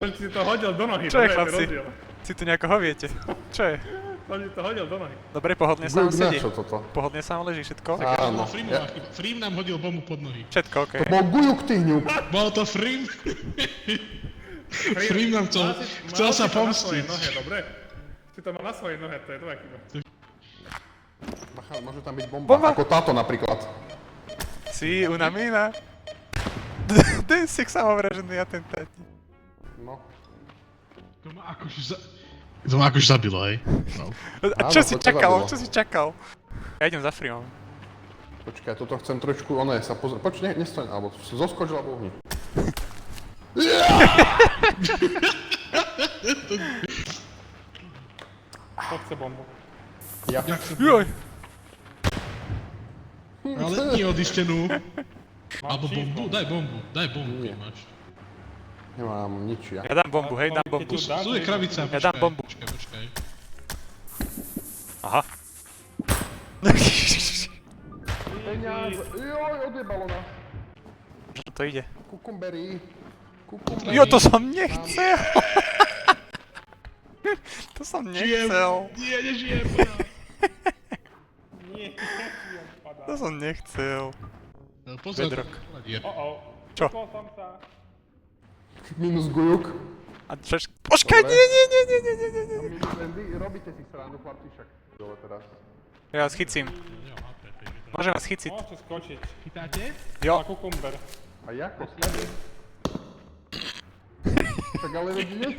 Som si to hodil do nohy. Čo je, chlapci? Si tu nejako hoviete? Čo je? Som si to hodil do nohy. Dobre, pohodlne sa vám sedí. Čo toto? Pohodne sa vám leží všetko? Áno. Frím nám hodil bombu pod nohy. Všetko, okej. To bol gujuk, ty hňup. Bol to Frím. Frím nám chcel sa pomstiť. Dobre? Si to mal na svojej nohe, to je tvoja chyba. Bacha, môže tam byť bomba. Bomba? Ako táto napríklad. Sí, una mina. Ten si samovražený atentátnik. No. To ma akože zabilo, hej. No. A čo Áno, si to ťa čakal? zabilo. Čo si čakal? Ja idem za Freemom. Počkaj, toto chcem trošku, sa pozrieť. Poč, nestoň, alebo zoskoč, alebo uhni. Poď sa bombu. Ja. Joj! Ale nie odištenú. Alebo bombu, daj bombu, keď máš. Nemám nič, ja. Ja dám bombu, hej, dám bombu. Tu je krabica, Ja dám bombu. Počkaj. Aha. Peniaze, joj, odjebalo nás. Čo to ide? Kukumbery. Kukumbery. Jo, to som nechcel! To som nechcel. Nie, nežijem. Nie, nežijem, padá. To som nechcel. Pozor. Bedrock. Čo? Čo? Som sa. Minus gujuk. A počkaj, Dobre. nie. Andy, robíte si srandu, chlapci, však. Dole teraz. Ja vás chycím. Môžem vás chyciť. Môžete skočiť. Chytáte? Jo. A kukumber. A jako slede? Tak ale veď nie.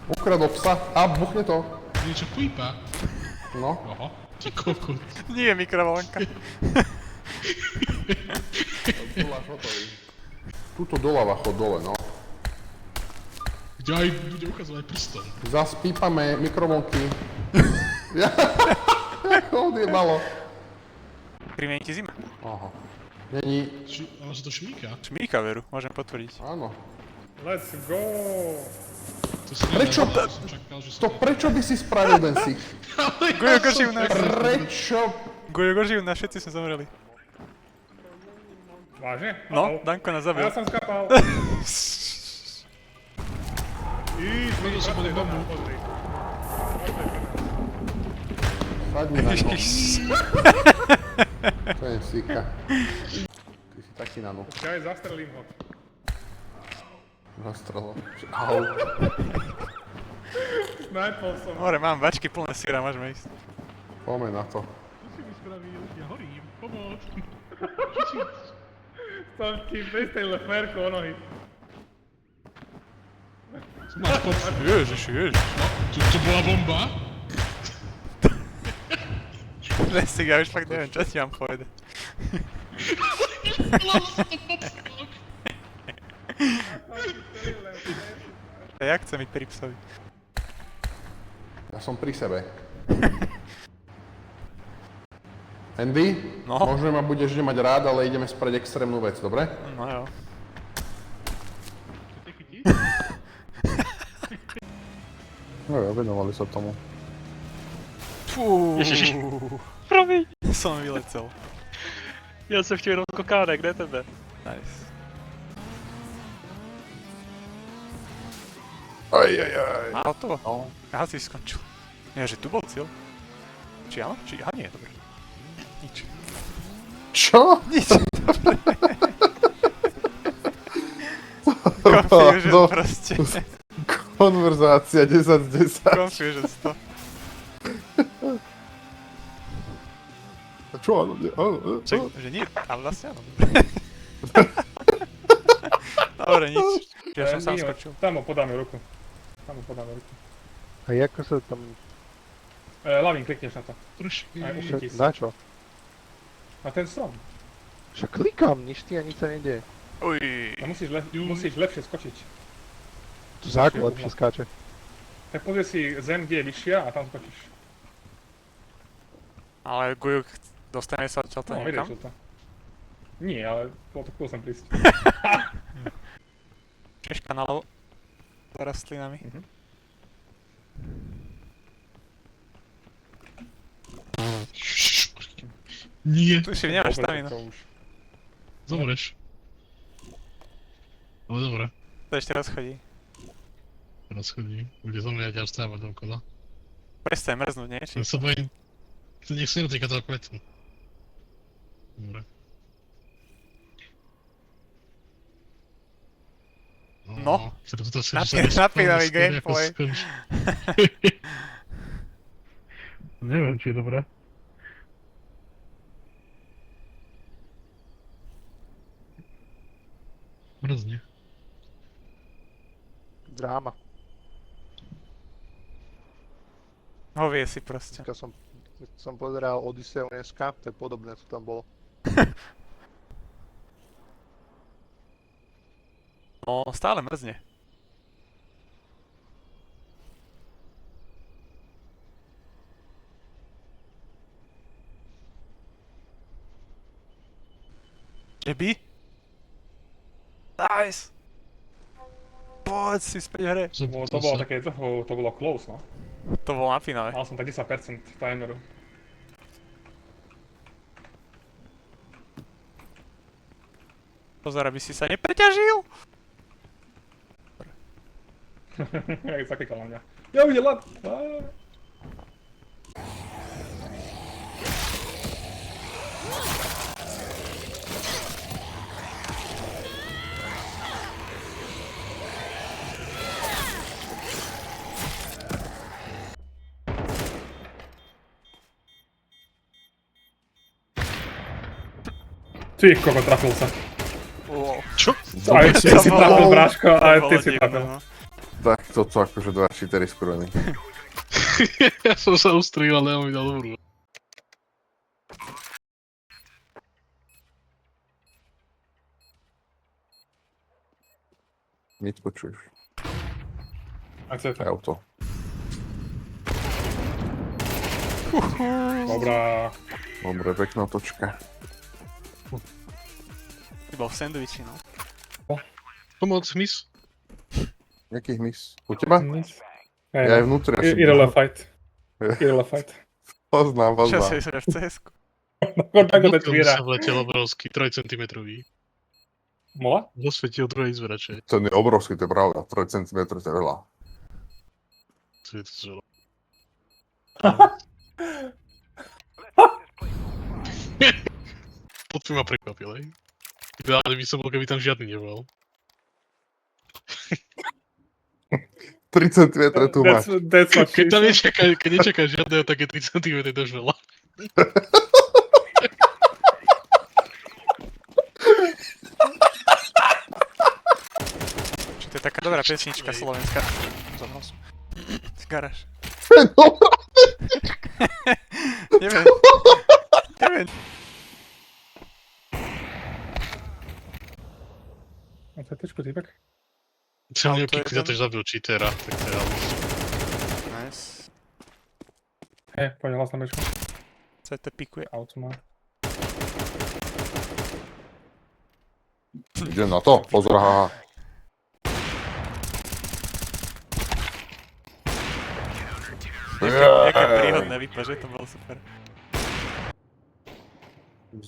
Ukradol psa a buchne to. Niečo pípa. No. Oho, ty kokot. Nie, mikrovlnka. Doláš hotový. Tuto doľava chod dole, no. Kde aj bude ukazovať prstom. Zas pípame mikrovlnky. Ako odjebalo. Primení ti zima. Aha. Není. Ale sa to šmíka. Šmíka, veru, môžem potvrdiť. Áno. Let's go. To si Prečo? nedá, som čakal, že To prečo by si spravil ten sik? Gujo živná. Prečo? Gujo živná, všetci sme zomreli. Vážne? No, Danko nás A ja zabil. som skapal. Hodil som pod bombu. Sadni na to. To je sika. Ty si taký na no. Ja aj zastrelím ho. Nastrelo. Au. Snajpol som. Hore, mám bačky plné syra, môžeme ísť. Poďme na to. Čo si mi spravil? Ja horím. Pomôž. Som ti pristrelil ferku o nohy. Máš pod... Ježiš. To bola bomba? Lesik, ja už fakt neviem, čo ti mám povedať. A jak chcem byť pri psovi? Ja som pri sebe. Andy, No? možno ma budeš nemať rád, ale ideme spraviť extrémnu vec, dobre? No jo. No jo, venovali sa tomu. Fú. Promiň, Som vylecel. já jsem chtěl jenom kokánek, ne tebe. Nice. Ajajaj. A hotovo? No. Aha, si skončil. Nie, že tu bol cieľ. Či áno? Či... Aha, nie, dobre. Nič. Čo? Nič. Confusion No. proste. Konverzácia 10 z 10. Confusion 100. A čo? Áno, Čak, že nie, ale vlastne áno. Dobre, nič. Ja som sám skočil. Tam mu podáme ruku. A jako sa tam... Lavin, klikneš na to. Trošku. Aj uchytí sa. Na čo? Na ten strom. Však klikám, nič ti a nič sa nedieje. Uj. A musíš lepšie skočiť. Tu základ lepšie skáče. Tak pozri si zem, kde je vyššia a tam skočíš. Ale Gujuk, dostane sa odtiaľ to No, niekam? vyriešil to. Nie, ale bolo to chcel som prísť. Češka naľavo. Za rastlinami. Nie. Tu si nemáš Dobre, stamina. to už. Zomreš. Ale dobre, To ešte raz chodí. teraz chodí. Bude zo mňa ťa stávať dokola. Prestaň mrznúť, nie? Ja sa bojím. To nech sa netýka toho kvetu. Dobre. No. Teraz to Napínavý gameplay. Neviem, či je dobré. Mrzne. Dráma. Hovie si proste. Keď som pozeral Odysseu dneska, to je podobné, co tam bolo. No, stále mrzne. Jeby? Nice! Poď si späť hre. To bolo také, to bolo close, no. To bolo napínavé. Mal som tak 10% timeru. Pozor, aby si sa nepreťažil. Jak zaklikal na mňa. Ja videl len! Ty koko, trafil sa. Wow. Čo? Aj ty si bolo- trafil, Bráško, To aj bolo ty si divné, trafil. no. Tak toto akože dva cheatery skurvený. Ja som sa ustrýl, ale on mi dal dobrú. Nic počuješ. Akceptuj. Auto. Dobrá. Dobre, pekná točka. Ty bol v sandwichi, no. Pomoc, miss. Jakých mis? U teba? Hej, Ja aj no. vnútri asi. Irele fight. Irele fight. Poznám, Čo poznám. si v CS-ku? Tak to Blokol by tvíra. sa vletel obrovský, 3 cm. Mola? Dosvetil druhej izbe radšej. To je obrovský, to je pravda. 3 cm to je veľa. To je to zelo. To by ma prekvapil, hej. Ideálne by som bol, keby tam žiadny nebol. 3 cm tu máš. That's what she Keď tam said. keď nečakáš žiadneho, tak je 3 cm dosť veľa. Či to je taká dobrá pesnička slovenská. Zomrel som. Garáž. Neviem. Neviem. A to je tečko, týpek? Som Auto nejaký jeden. za to, že zabil cheatera, tak to je halus. Nice. Hej, poďme hlas na bečku. CT pikuje. Auto má. Ide na to, pozor, haha. Jaké príhodné vypaže, to bolo super.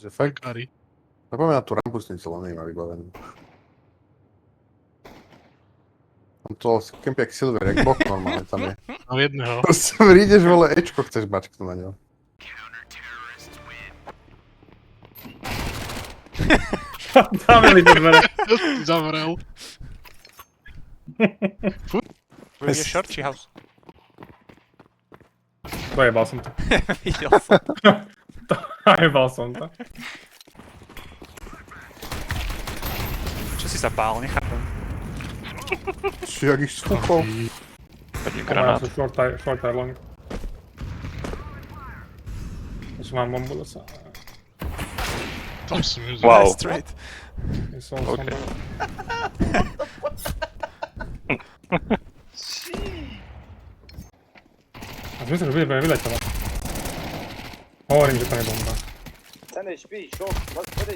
Fakt? Kari. Napomínam na tú rampu s tým zelený má vybavený. Tam to kempí jak Silver, jak bok normálne tam je. Mám jedného. Proste prídeš, vole, Ečko chceš mačknúť na ňo. Zaveli do dvere. Zavrel. Bude short či house? Dojebal som to. Videl som. Dojebal som to. Čo si sa bál, nechápem. Či jak ich skúpol. Granát. Short tie long. Ešte mám bombu zasa. Tam som ju Wow. Straight. Som Okay. A zmysel, že bude vyletela. Hovorím, že to je bomba. 10 HP, šok, 20 HP.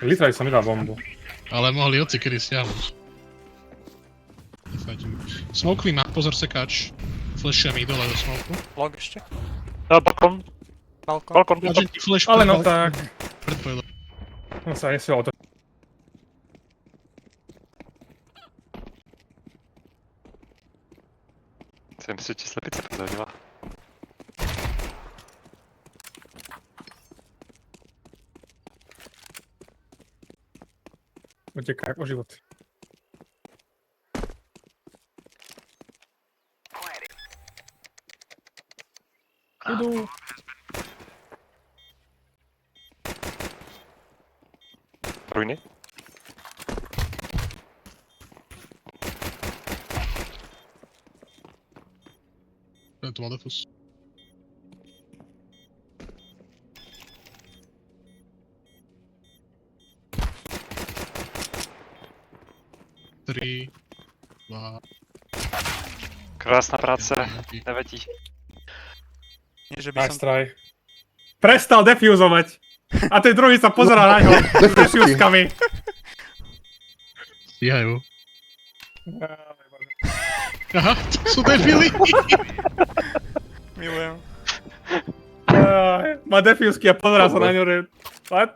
Literally som vydal bombu. Ale mohli oci kedy stiahnuť. Smoke má, pozor sekáč. Flashia mi dole do smoku. Log ešte. Balkon. Balkón. Balkon. Flash Ale no tak. Predpovedal. No sa nesielo to. Jsem si ti slepice podhodila. Utekaj o život. Idú. Ruiny? Ten tu má defus. Tři, dva, Krásná práce. jeden. Nevetí. Nie, že by Nice som... try. Prestal defuzovať. A ten druhý sa pozerá na ňo. S defúzkami. Stíhajú. Aha, to sú debili. Milujem. Má defúzky a pozerá sa na ňo, že... What?